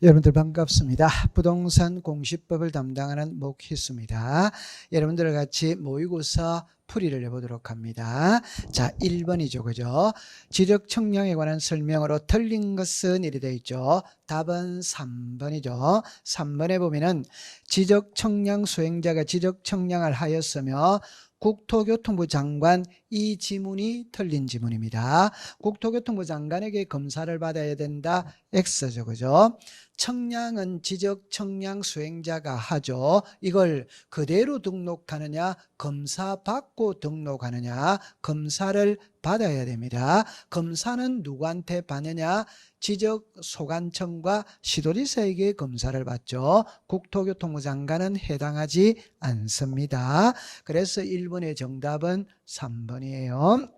여러분들 반갑습니다. 부동산 공시법을 담당하는 목희수입니다. 여러분들과 같이 모의고사 풀이를 해보도록 합니다. 자, 1번이죠. 그죠? 지적 청량에 관한 설명으로 틀린 것은 이리 되어 있죠. 답은 3번이죠. 3번에 보면은 지적 청량 수행자가 지적 청량을 하였으며 국토교통부 장관, 이 지문이 틀린 지문입니다. 국토교통부 장관에게 검사를 받아야 된다. X죠. 그죠? 청량은 지적 청량 수행자가 하죠. 이걸 그대로 등록하느냐, 검사 받고 등록하느냐, 검사를 받아야 됩니다. 검사는 누구한테 받느냐? 지적 소관청과 시도지사에게 검사를 받죠. 국토교통부 장관은 해당하지 않습니다. 그래서 1번의 정답은 3번이에요.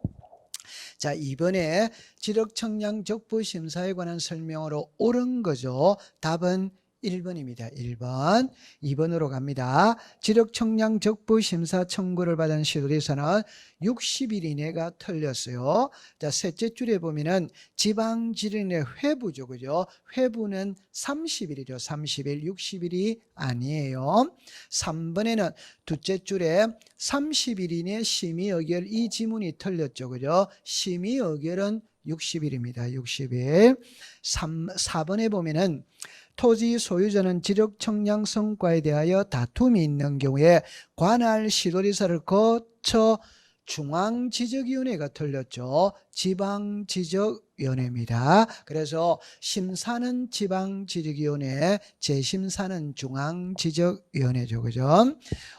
자, 2번에 지적청량 적부심사에 관한 설명으로 옳은 거죠. 답은 1번입니다. 1번. 2번으로 갑니다. 지적청량 적부심사 청구를 받은 시도지사는 60일 이내가 틀렸어요. 자, 셋째 줄에 보면은 지방지리의 회부죠. 그죠? 회부는 30일이죠. 30일, 60일이 아니에요. 3번에는 둘째 줄에 30일 이내 심의 의결, 이 지문이 틀렸죠. 그죠? 심의 의결은 60일입니다. 60일. 4번에 보면은 토지 소유자는 지적 청량 성과에 대하여 다툼이 있는 경우에 관할 시도지사를 거쳐 중앙지적위원회가 틀렸죠. 지방지적위원회입니다. 그래서 심사는 지방지적위원회, 재심사는 중앙지적위원회죠. 그죠?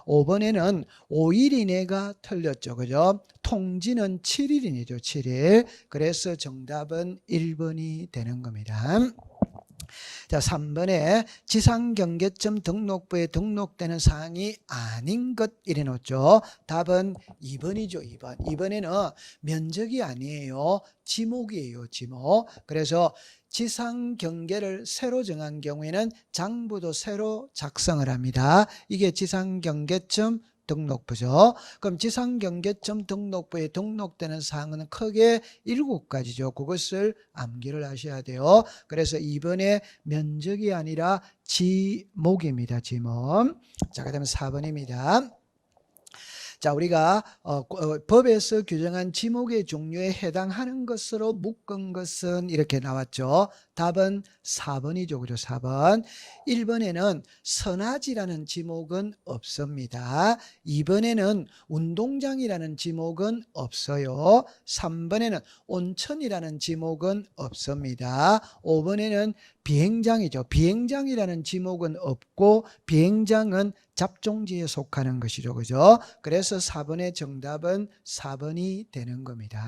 5번에는 5일 이내가 틀렸죠. 그죠? 통지는 7일이죠. 7일. 그래서 정답은 1번이 되는 겁니다. 자, 3번에 지상경계점 등록부에 등록되는 사항이 아닌 것 이래 놓죠. 답은 2번이죠. 2번. 2번에는 면적이 아니에요. 지목이에요. 지목. 그래서 지상경계를 새로 정한 경우에는 장부도 새로 작성을 합니다. 이게 지상경계점 등록부죠. 그럼 지상경계점 등록부에 등록되는 사항은 크게 7가지죠. 그것을 암기를 하셔야 돼요. 그래서 2번에 면적이 아니라 지목입니다. 지목. 자, 그 다음에 4번입니다. 자, 우리가 법에서 규정한 지목의 종류에 해당하는 것으로 묶은 것은 이렇게 나왔죠. 답은 4번이죠. 그죠? 4번. 1번에는 선화지라는 지목은 없습니다. 2번에는 운동장이라는 지목은 없어요. 3번에는 온천이라는 지목은 없습니다. 5번에는 비행장이죠. 비행장이라는 지목은 없고 비행장은 잡종지에 속하는 것이죠. 그죠? 그래서 4번의 정답은 4번이 되는 겁니다.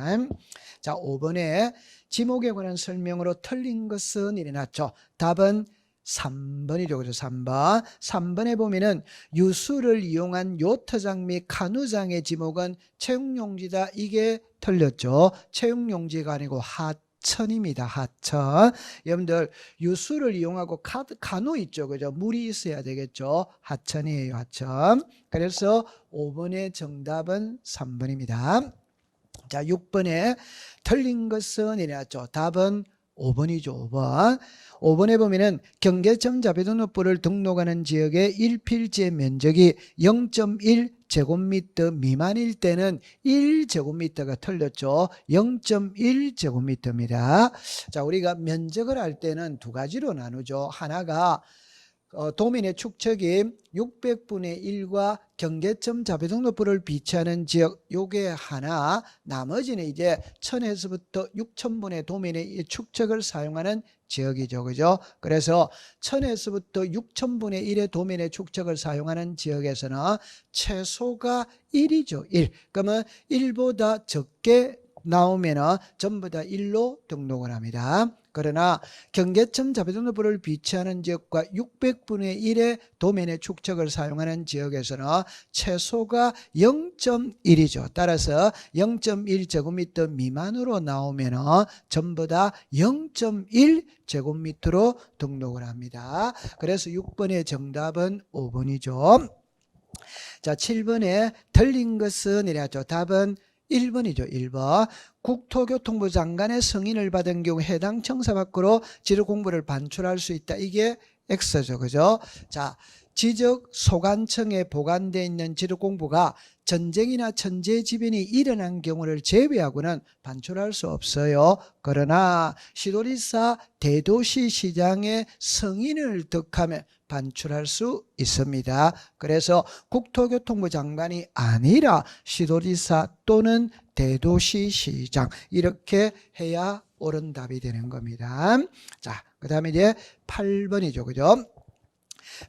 자, 5번에 지목에 관한 설명으로 틀린 것은 이래 놨죠. 답은 3번이죠. 그죠? 3번. 3번에 보면은 유수를 이용한 요트장 및 카누장의 지목은 채용용지다. 이게 틀렸죠. 채용용지가 아니고 하천입니다. 하천. 여러분들 유수를 이용하고 카누 있죠. 그죠? 물이 있어야 되겠죠. 하천이에요. 하천. 그래서 5번의 정답은 3번입니다. 자, 6번에 틀린 것은 이래놨죠. 답은 5번이죠. 5번. 5번에 보면은 경계점 자비등록부를 등록하는 지역의 1필지의 면적이 0.1제곱미터 미만일 때는 1제곱미터가 틀렸죠. 0.1제곱미터입니다. 자, 우리가 면적을 할 때는 두 가지로 나누죠. 하나가 도민의 축척이 600분의 1과 경계점 자비등록부를 비치하는 지역, 요게 하나, 나머지는 이제 1000에서부터 6000분의 도민의 축척을 사용하는 지역이죠. 그죠? 그래서 1000에서부터 6000분의 1의 도민의 축척을 사용하는 지역에서는 최소가 1이죠. 1. 그러면 1보다 적게 나오면은 전부 다 1로 등록을 합니다. 그러나 경계점 자비등록부를 비치하는 지역과 600분의 1의 도면의 축척을 사용하는 지역에서는 최소가 0.1이죠. 따라서 0.1제곱미터 미만으로 나오면 전부 다 0.1제곱미터로 등록을 합니다. 그래서 6번의 정답은 5번이죠. 자, 7번에 틀린 것은 이래죠. 답은 1번이죠. 1번. 국토교통부 장관의 승인을 받은 경우 해당 청사 밖으로 지적공부를 반출할 수 있다. 이게 X죠. 그죠? 자, 지적소관청에 보관되어 있는 지적공부가 전쟁이나 천재지변이 일어난 경우를 제외하고는 반출할 수 없어요. 그러나 시도지사 대도시시장의 승인을 득하면 반출할 수 있습니다. 그래서 국토교통부 장관이 아니라 시도지사 또는 대도시시장 이렇게 해야 옳은 답이 되는 겁니다. 자, 그 다음에 이제 8번이죠. 그죠?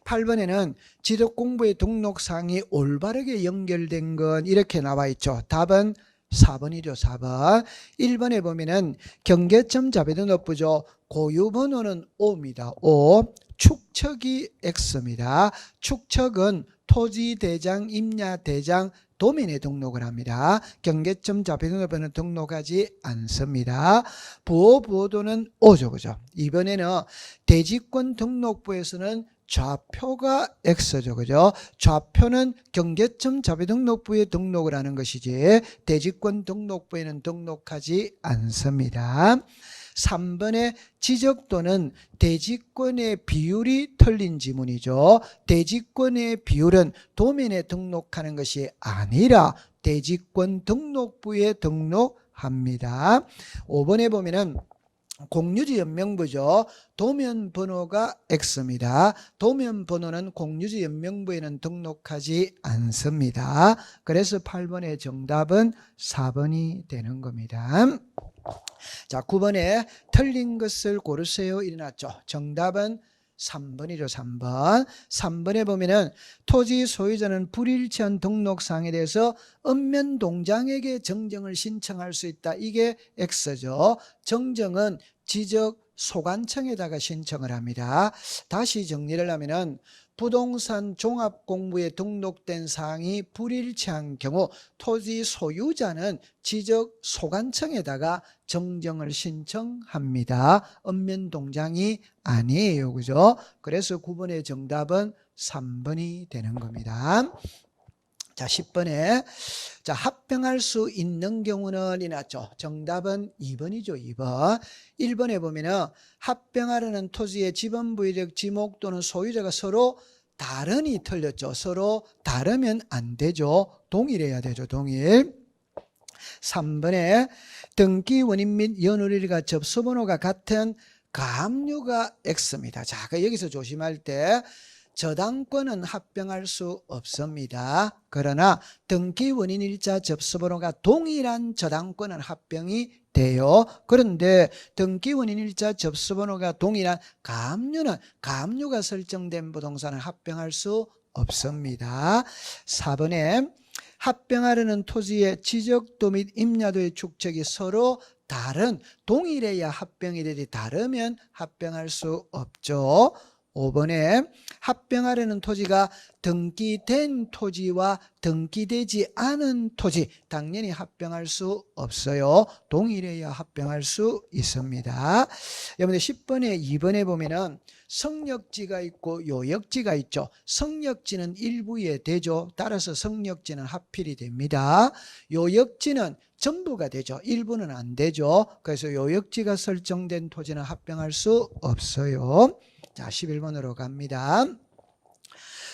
8번에는 지적공부의 등록사항이 올바르게 연결된 건 이렇게 나와 있죠. 답은 4번이죠. 4번. 1번에 보면은 경계점 자비등록부죠. 고유번호는 5입니다. 5. 축척이 X입니다. 축척은 토지대장, 임야대장, 도면에 등록을 합니다. 경계점 자비등록부는 등록하지 않습니다. 부호부호도는 5죠. 그죠? 이번에는 대지권 등록부에서는 좌표가 X죠. 그죠? 좌표는 경계점 자비등록부에 등록을 하는 것이지 대지권 등록부에는 등록하지 않습니다. 3번의 지적도는 대지권의 비율이 틀린 지문이죠. 대지권의 비율은 도면에 등록하는 것이 아니라 대지권 등록부에 등록합니다. 5번에 보면은 공유지 연명부죠. 도면 번호가 X입니다. 도면 번호는 공유지 연명부에는 등록하지 않습니다. 그래서 8번의 정답은 4번이 되는 겁니다. 자, 9번에 틀린 것을 고르세요. 일어났죠. 정답은 3번이죠. 3번. 3번에 보면은 토지 소유자는 불일치한 등록사항에 대해서 읍면동장에게 정정을 신청할 수 있다. 이게 X죠. 정정은 지적소관청에다가 신청을 합니다. 다시 정리를 하면은 부동산 종합공부에 등록된 사항이 불일치한 경우 토지 소유자는 지적소관청에다가 정정을 신청합니다. 읍면동장이 아니에요. 그죠? 그래서 9번의 정답은 3번이 되는 겁니다. 자, 10번에 자, 합병할 수 있는 경우는 이났죠. 정답은 2번이죠. 2번. 1번에 보면은 합병하려는 토지의 지번부의적 지목 또는 소유자가 서로 다르니 틀렸죠. 서로 다르면 안 되죠. 동일해야 되죠. 동일. 3번에 등기 원인 및 연월일과 접수번호가 같은 가압류가 X입니다. 자, 여기서 조심할 때 저당권은 합병할 수 없습니다. 그러나 등기 원인일자 접수번호가 동일한 저당권은 합병이 돼요. 그런데 등기 원인일자 접수번호가 동일한 가압류가 설정된 부동산은 합병할 수 없습니다. 4번에 합병하려는 토지의 지적도 및 임야도의 축척이 서로 다른 동일해야 합병이 되지 다르면 합병할 수 없죠. 5번에 합병하려는 토지가 등기된 토지와 등기되지 않은 토지 당연히 합병할 수 없어요. 동일해야 합병할 수 있습니다. 여러분들 10번에 2번에 보면은 성역지가 있고 요역지가 있죠. 성역지는 일부에 되죠. 따라서 성역지는 합필이 됩니다. 요역지는 전부가 되죠. 일부는 안 되죠. 그래서 요역지가 설정된 토지는 합병할 수 없어요. 자, 11번으로 갑니다.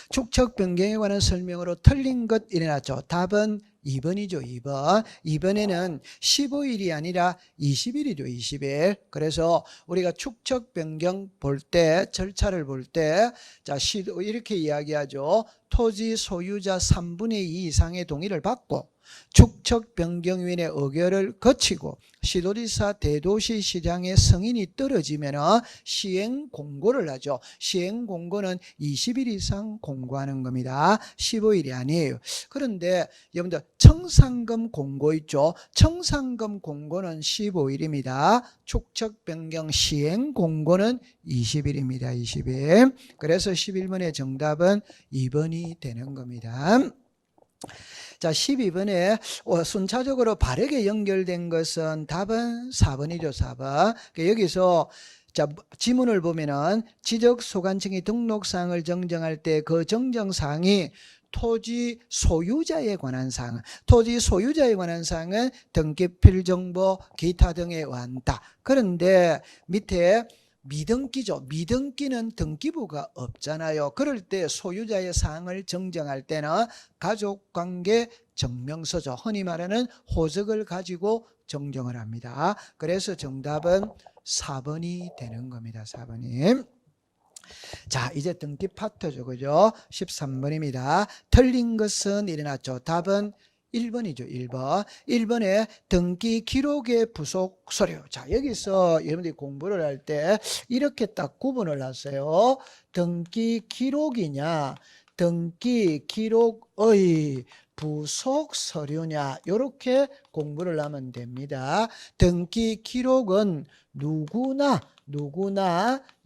축척 변경에 관한 설명으로 틀린 것 일어났죠. 답은 2번이죠. 2번. 2번에는 15일이 아니라 20일이죠. 20일. 그래서 우리가 축척 변경 볼 때, 절차를 볼 때, 자, 이렇게 이야기하죠. 토지 소유자 3분의 2 이상의 동의를 받고 축척 변경위원회 의결을 거치고 시도지사 대도시시장의 승인이 떨어지면 시행 공고를 하죠. 시행 공고는 20일 이상 공고하는 겁니다. 15일이 아니에요. 그런데 여러분들 청산금 공고 있죠. 청산금 공고는 15일입니다. 축척 변경 시행 공고는 20일입니다. 20일. 그래서 11번의 정답은 2번이 되는 겁니다. 자, 12번에 순차적으로 바르게 연결된 것은 답은 4번이죠. 4번. 여기서 자, 지문을 보면은 지적소관청이 등록사항을 정정할 때 그 정정사항이 토지 소유자에 관한 사항, 토지 소유자에 관한 사항은 등기필 정보 기타 등에 의한다. 그런데 밑에 미등기죠. 미등기는 등기부가 없잖아요. 그럴 때 소유자의 사항을 정정할 때는 가족관계 정명서죠. 흔히 말하는 호적을 가지고 정정을 합니다. 그래서 정답은 4번이 되는 겁니다. 4번이. 자, 이제 등기 파트죠. 그죠? 13번입니다. 틀린 것은 일어났죠. 답은 1번이죠. 1번. 1번에 등기 기록의 부속 서류. 자, 여기서 여러분들이 공부를 할 때 이렇게 딱 구분을 하세요. 등기 기록이냐, 등기 기록의 부속 서류냐, 이렇게 공부를 하면 됩니다. 등기 기록은 누구나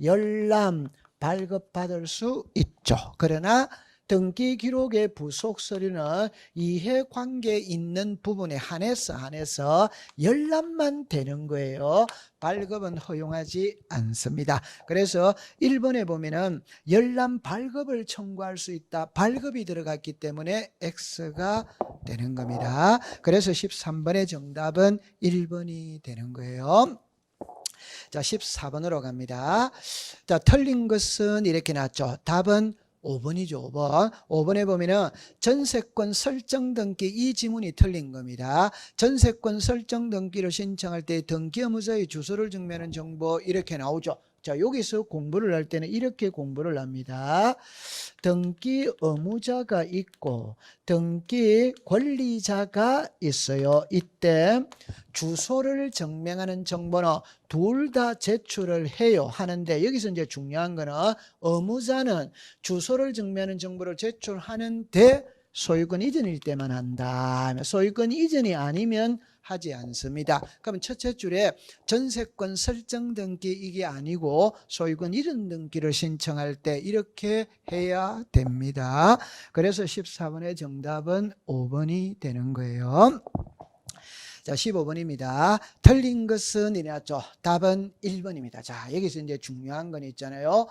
열람 발급받을 수 있죠. 그러나 등기 기록의 부속 서류는 이해관계 있는 부분에 한해서 열람만 되는 거예요. 발급은 허용하지 않습니다. 그래서 1번에 보면은 열람 발급을 청구할 수 있다. 발급이 들어갔기 때문에 X가 되는 겁니다. 그래서 13번의 정답은 1번이 되는 거예요. 자, 14번으로 갑니다. 자, 틀린 것은 이렇게 나왔죠. 답은 5번이죠. 5번. 5번에 보면은 전세권 설정 등기, 이 지문이 틀린 겁니다. 전세권 설정 등기를 신청할 때 등기 의무자의 주소를 증명하는 정보 이렇게 나오죠. 자, 여기서 공부를 할 때는 이렇게 공부를 합니다. 등기 의무자가 있고 등기 권리자가 있어요. 이때 주소를 증명하는 정보는 둘 다 제출을 해요 하는데, 여기서 이제 중요한 거는 의무자는 주소를 증명하는 정보를 제출하는데 소유권 이전일 때만 한다. 소유권 이전이 아니면 하지 않습니다. 그러면 첫째 줄에 전세권 설정 등기 이게 아니고 소유권 이전 등기를 신청할 때 이렇게 해야 됩니다. 그래서 14번의 정답은 5번이 되는 거예요. 자, 15번입니다. 틀린 것은 이래놨죠. 답은 1번입니다. 자, 여기서 이제 중요한 건 있잖아요.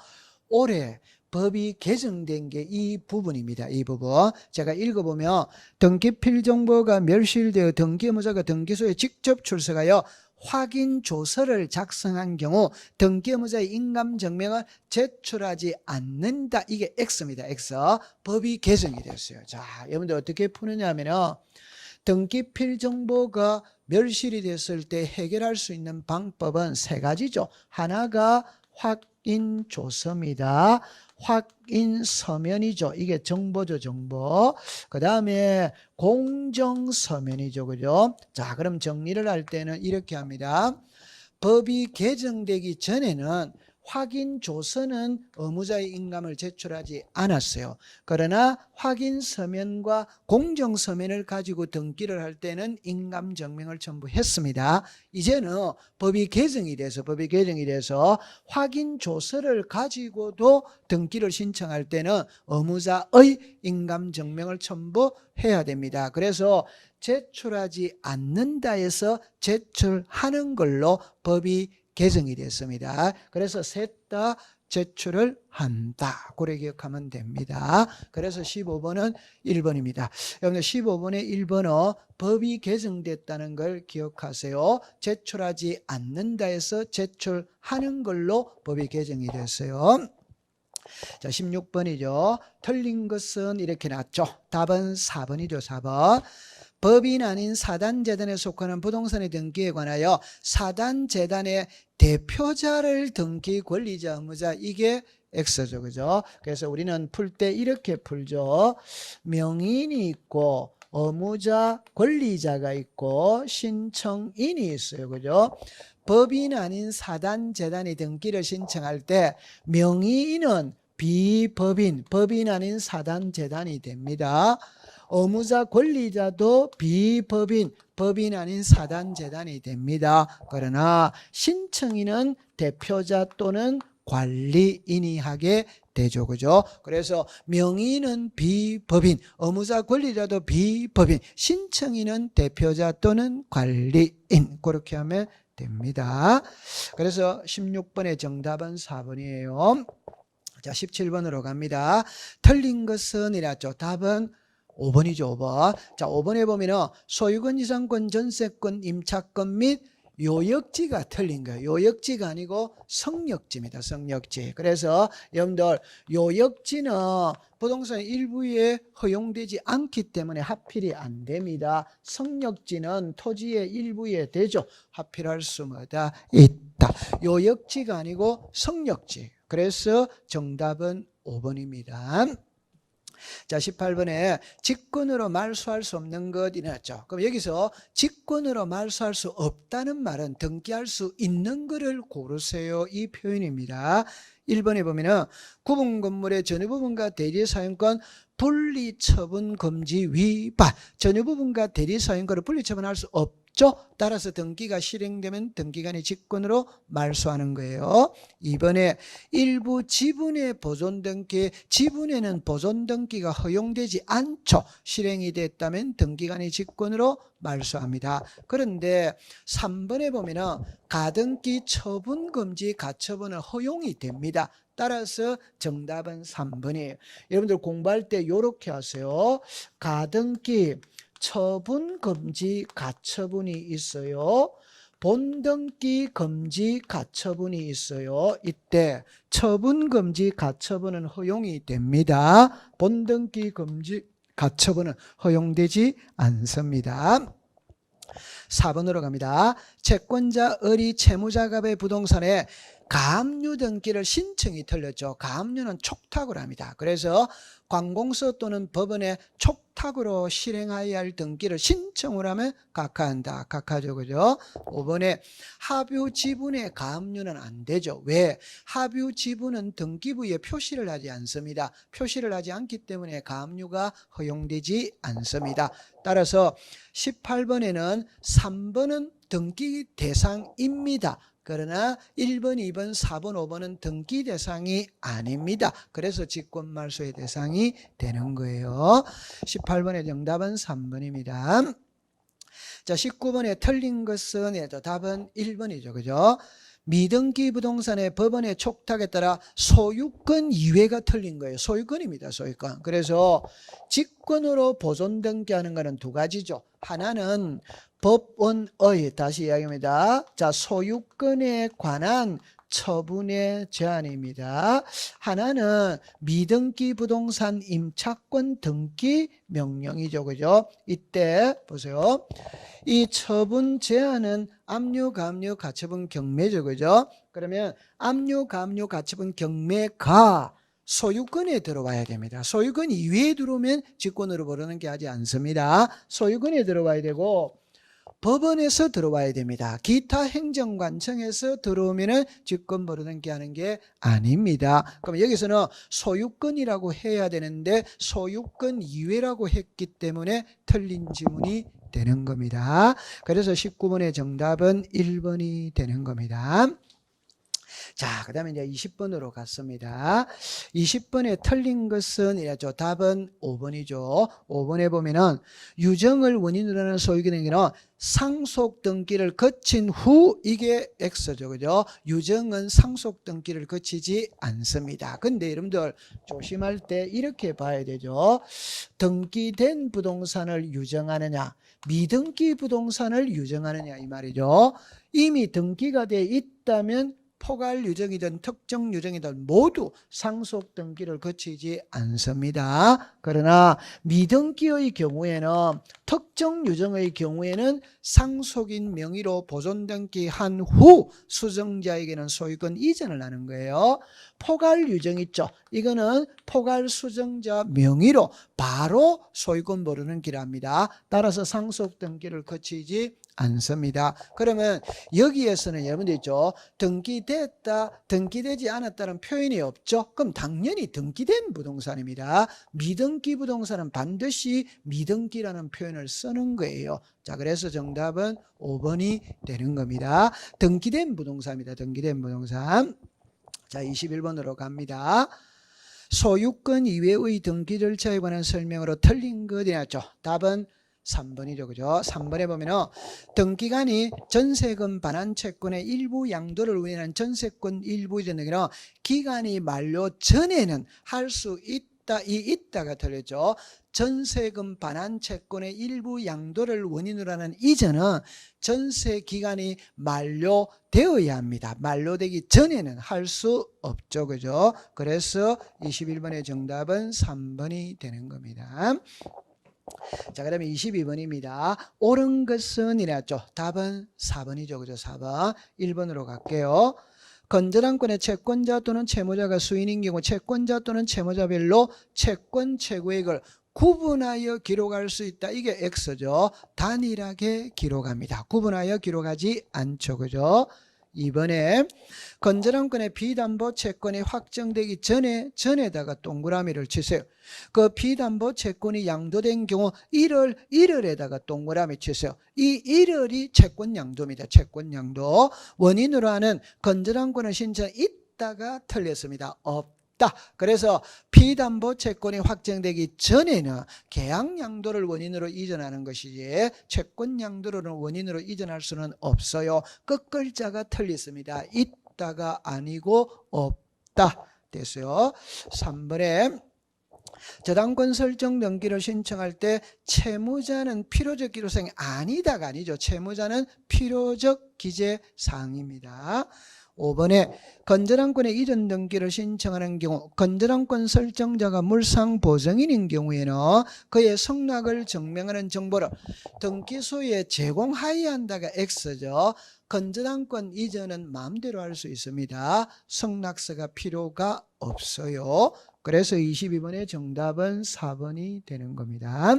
올해 법이 개정된 게 이 부분입니다. 이 부분. 제가 읽어보면 등기필 정보가 멸실되어 등기의무자가 등기소에 직접 출석하여 확인 조서를 작성한 경우 등기의무자의 인감증명을 제출하지 않는다. 이게 X입니다. X. 법이 개정이 됐어요. 자, 여러분들 어떻게 푸느냐 하면은 등기필 정보가 멸실이 됐을 때 해결할 수 있는 방법은 세 가지죠. 하나가 확인 조서입니다. 확인 서면이죠. 이게 정보죠, 정보. 그 다음에 공정 서면이죠, 그죠? 자, 그럼 정리를 할 때는 이렇게 합니다. 법이 개정되기 전에는 확인 조서는 의무자의 인감을 제출하지 않았어요. 그러나 확인 서면과 공정 서면을 가지고 등기를 할 때는 인감 증명을 첨부했습니다. 이제는 법이 개정이 돼서 확인 조서를 가지고도 등기를 신청할 때는 의무자의 인감 증명을 첨부해야 됩니다. 그래서 제출하지 않는다 해서 제출하는 걸로 법이 개정이 됐습니다. 그래서 셋 다 제출을 한다. 그래 기억하면 됩니다. 그래서 15번은 1번입니다. 여러분들 15번의 1번은 법이 개정됐다는 걸 기억하세요. 제출하지 않는다 해서 제출하는 걸로 법이 개정이 됐어요. 자, 16번이죠. 틀린 것은 이렇게 났죠. 답은 4번이죠. 4번. 법인 아닌 사단재단에 속하는 부동산의 등기에 관하여 사단재단의 대표자를 등기 권리자 의무자, 이게 X죠. 그죠? 그래서 우리는 풀 때 이렇게 풀죠. 명인이 있고 의무자 권리자가 있고 신청인이 있어요. 그죠? 법인 아닌 사단재단이 등기를 신청할 때 명의인은 비법인, 법인 아닌 사단재단이 됩니다. 의무자 권리자도 비법인, 법인 아닌 사단재단이 됩니다. 그러나 신청인은 대표자 또는 관리인이 하게 되죠. 그죠? 그래서 명의는 비법인, 의무자 권리자도 비법인, 신청인은 대표자 또는 관리인. 그렇게 하면 됩니다. 그래서 16번의 정답은 4번이에요. 자, 17번으로 갑니다. 틀린 것은 이랬죠. 답은 5번이죠. 5번. 자, 5번에 보면은 소유권, 이상권, 전세권, 임차권 및 요역지가 틀린 거예요. 요역지가 아니고 성역지입니다. 성역지. 그래서 여러분들 요역지는 부동산 일부에 허용되지 않기 때문에 합필이 안 됩니다. 성역지는 토지의 일부에 되죠. 합필할 수마다 있다. 요역지가 아니고 성역지. 그래서 정답은 5번입니다. 자, 18번에 직권으로 말소할 수 없는 것 이랬죠. 그럼 여기서 직권으로 말소할 수 없다는 말은 등기할 수 있는 것을 고르세요. 이 표현입니다. 1번에 보면은 구분 건물의 전유 부분과 대리 사용권 분리 처분 금지 위반. 전유 부분과 대리 사용권을 분리 처분할 수 없죠. 따라서 등기가 실행되면 등기관이 직권으로 말소하는 거예요. 2번에 일부 지분의 보존 등기, 지분에는 보존 등기가 허용되지 않죠. 실행이 됐다면 등기관이 직권으로 말소합니다. 그런데 3번에 보면은 가등기 처분 금지 가처분은 허용이 됩니다. 따라서 정답은 3번이에요. 여러분들 공부할 때 이렇게 하세요. 가등기 처분 금지 가처분이 있어요. 본등기 금지 가처분이 있어요. 이때 처분 금지 가처분은 허용이 됩니다. 본등기 금지 가처분은 허용되지 않습니다. 4번으로 갑니다. 채권자 을이 채무자갑의 부동산에 가압류 등기를 신청이 틀렸죠. 가압류는 촉탁을 합니다. 그래서 관공서 또는 법원에 촉탁으로 실행하여야 할 등기를 신청을 하면 각하한다. 각하죠. 그죠? 5번에 하뷰 지분의 가압류는 안 되죠. 왜? 하뷰 지분은 등기부에 표시를 하지 않습니다. 표시를 하지 않기 때문에 가압류가 허용되지 않습니다. 따라서 18번에는 3번은 등기 대상입니다. 그러나 1번, 2번, 4번, 5번은 등기 대상이 아닙니다. 그래서 직권말소의 대상이 되는 거예요. 18번의 정답은 3번입니다. 자, 19번에 틀린 것은 답은 1번이죠. 그죠? 미등기 부동산의 법원의 촉탁에 따라 소유권 이외가 틀린 거예요. 소유권입니다. 소유권. 그래서 직권으로 보존 등기하는 것은 두 가지죠. 하나는 법원의, 다시 이야기합니다. 자, 소유권에 관한 처분의 제한입니다. 하나는 미등기 부동산 임차권 등기 명령이죠. 그죠? 이때 보세요. 이 처분 제한은 압류, 가압류, 가처분, 경매죠. 그죠? 그러면 압류, 가압류, 가처분, 경매가 소유권에 들어와야 됩니다. 소유권 이외에 들어오면 직권으로 부르는 게 하지 않습니다. 소유권에 들어와야 되고 법원에서 들어와야 됩니다. 기타 행정관청에서 들어오면 직권 부르는 게 하는 게 아닙니다. 그럼 여기서는 소유권이라고 해야 되는데 소유권 이외라고 했기 때문에 틀린 지문이 되는 겁니다. 그래서 19번의 정답은 1번이 되는 겁니다. 자, 그 다음에 이제 20번으로 갔습니다. 20번에 틀린 것은 이랬죠. 답은 5번이죠. 5번에 보면은 유정을 원인으로 하는 소유권에게는 상속 등기를 거친 후 이게 X죠. 그죠? 유정은 상속 등기를 거치지 않습니다. 근데 여러분들 조심할 때 이렇게 봐야 되죠. 등기된 부동산을 유정하느냐, 미등기 부동산을 유정하느냐 이 말이죠. 이미 등기가 돼 있다면 포괄 유정이든 특정 유정이든 모두 상속 등기를 거치지 않습니다. 그러나 미등기의 경우에는 특정 유정의 경우에는 상속인 명의로 보존 등기한 후 수정자에게는 소유권 이전을 하는 거예요. 포괄 유정 있죠. 이거는 포괄 수정자 명의로 바로 소유권 모르는 길합니다. 따라서 상속 등기를 거치지 않습니다. 그러면 여기에서는 여러분들 있죠. 등기됐다, 등기되지 않았다는 표현이 없죠. 그럼 당연히 등기된 부동산입니다. 미등기 부동산은 반드시 미등기라는 표현을 쓰는 거예요. 자, 그래서 정답은 5번이 되는 겁니다. 등기된 부동산입니다. 등기된 부동산. 자, 21번으로 갑니다. 소유권 이외의 등기 절차에 관한 설명으로 틀린 것이 나왔죠. 답은 3번이죠. 그죠? 3번에 보면은 등기간이 전세금 반환 채권의 일부 양도를 운행하는 전세권 일부 이전 등기는 기간이 만료 전에는 할 수 있다. 이 있다가 틀렸죠. 전세금 반환 채권의 일부 양도를 원인으로 하는 이전은 전세 기간이 만료되어야 합니다. 만료되기 전에는 할 수 없죠. 그죠? 그래서 21번의 정답은 3번이 되는 겁니다. 자, 그 다음에 22번입니다. 옳은 것은 이랬죠. 답은 4번이죠. 그죠? 4번. 1번으로 갈게요. 건전한권의 채권자 또는 채무자가 수인인 경우 채권자 또는 채무자별로 채권 최고액을 구분하여 기록할 수 있다. 이게 X죠. 단일하게 기록합니다. 구분하여 기록하지 않죠. 그죠? 2번에 건전한권의 비담보 채권이 확정되기 전에다가 동그라미를 치세요. 그 비담보 채권이 양도된 경우 1월에다가 동그라미 치세요. 이 1월이 채권 양도입니다. 채권 양도. 원인으로 하는 건전한권의 신청 있다가 틀렸습니다. 없다. 그래서 비담보 채권이 확정되기 전에는 계약 양도를 원인으로 이전하는 것이지 채권 양도를 원인으로 이전할 수는 없어요. 끝글자가 틀렸습니다. 있다가 아니고 없다 됐어요. 3번에 저당권 설정 등기를 신청할 때 채무자는 필요적 기록사항이 아니다가 아니죠. 채무자는 필요적 기재사항입니다. 5번에 건전한권의 이전 등기를 신청하는 경우 건전한권 설정자가 물상보증인인 경우에는 그의 성락을 증명하는 정보를 등기소에 제공하여야 한다가 X죠. 건전한권 이전은 마음대로 할 수 있습니다. 성락서가 필요가 없어요. 그래서 22번의 정답은 4번이 되는 겁니다.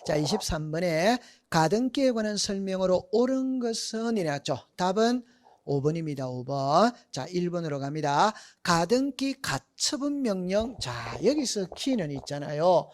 자, 23번에 가등기에 관한 설명으로 옳은 것은 이랬죠. 답은 5번입니다. 5번. 자, 1번으로 갑니다. 가등기 가처분 명령. 자, 여기서 키는 있잖아요.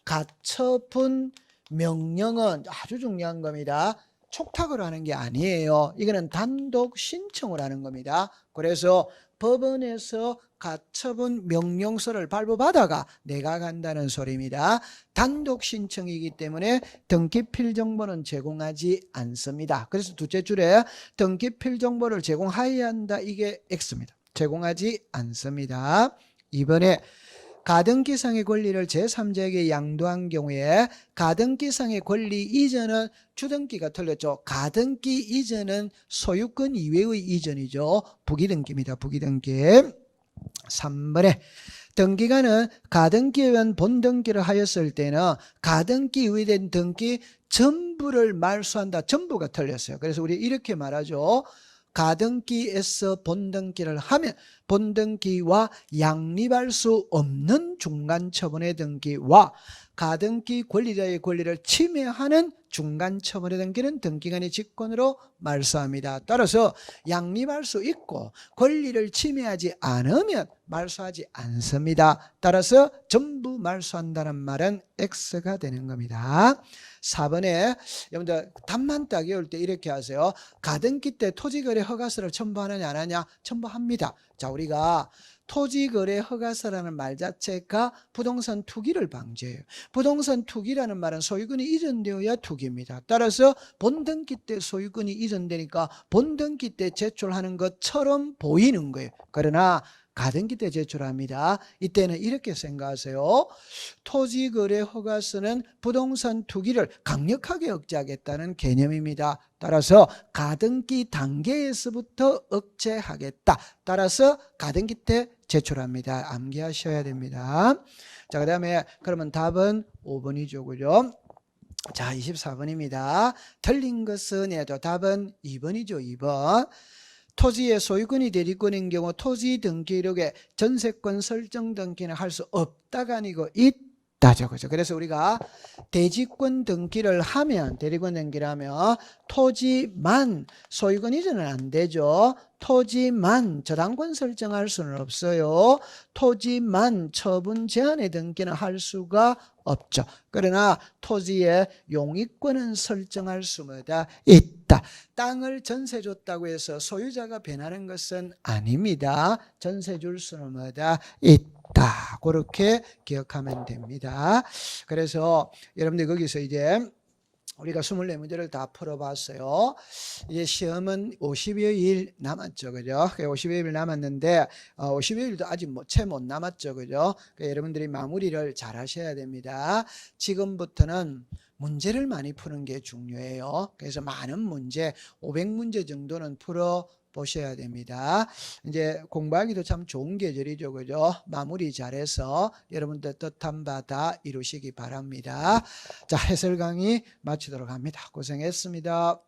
가처분 명령은 아주 중요한 겁니다. 촉탁으로 하는 게 아니에요. 이거는 단독 신청을 하는 겁니다. 그래서 법원에서 가처분 명령서를 발부받아가 내가 간다는 소리입니다. 단독 신청이기 때문에 등기필 정보는 제공하지 않습니다. 그래서 둘째 줄에 등기필 정보를 제공하여야 한다. 이게 X입니다. 제공하지 않습니다. 이번에 가등기상의 권리를 제3자에게 양도한 경우에 가등기상의 권리 이전은 주등기가 틀렸죠. 가등기 이전은 소유권 이외의 이전이죠. 부기등기입니다. 부기등기. 3번에 등기관은 가등기에 의한 본등기를 하였을 때는 가등기 이외된 등기 전부를 말소한다. 전부가 틀렸어요. 그래서 우리 이렇게 말하죠. 가등기에서 본등기를 하면 본등기와 양립할 수 없는 중간처분의 등기와 가등기 권리자의 권리를 침해하는 중간처분의 등기는 등기관의 직권으로 말소합니다. 따라서 양립할 수 있고 권리를 침해하지 않으면 말소하지 않습니다. 따라서 전부 말소한다는 말은 X가 되는 겁니다. 4번에 여러분들 답만 딱 외울 때 이렇게 하세요. 가등기 때 토지거래 허가서를 첨부하느냐 안 하냐? 첨부합니다. 자, 우리가 토지거래 허가서라는 말 자체가 부동산 투기를 방지해요. 부동산 투기라는 말은 소유권이 이전되어야 투기입니다. 따라서 본등기 때 소유권이 이전되니까 본등기 때 제출하는 것처럼 보이는 거예요. 그러나 가등기 때 제출합니다. 이때는 이렇게 생각하세요. 토지거래 허가서는 부동산 투기를 강력하게 억제하겠다는 개념입니다. 따라서 가등기 단계에서부터 억제하겠다. 따라서 가등기 때 제출합니다. 암기하셔야 됩니다. 자, 그 다음에 그러면 답은 5번이죠. 그죠? 자, 24번입니다. 틀린 것은 얘죠. 답은 2번이죠. 2번. 토지의 소유권이 대리권인 경우 토지 등기록에 전세권 설정 등기는 할 수 없다가 아니고 있다죠. 그죠? 그래서 우리가 대지권 등기를 하면, 대리권 등기를 하면 토지만 소유권 이전은 안 되죠. 토지만 저당권 설정할 수는 없어요. 토지만 처분 제한에 등기는 할 수가 없죠. 그러나 토지의 용익권은 설정할 수마다 있다. 땅을 전세 줬다고 해서 소유자가 변하는 것은 아닙니다. 전세 줄 수마다 있다. 그렇게 기억하면 됩니다. 그래서 여러분들 거기서 이제 우리가 24문제를 다 풀어봤어요. 이제 시험은 50여일 남았죠. 그죠? 50여일 남았는데 50여일도 아직 채 못 남았죠. 그죠? 그러니까 여러분들이 마무리를 잘 하셔야 됩니다. 지금부터는 문제를 많이 푸는 게 중요해요. 그래서 많은 문제, 500문제 정도는 풀어 보셔야 됩니다. 이제 공부하기도 참 좋은 계절이죠. 그죠? 마무리 잘해서 여러분들 뜻한 바 다 이루시기 바랍니다. 자, 해설 강의 마치도록 합니다. 고생했습니다.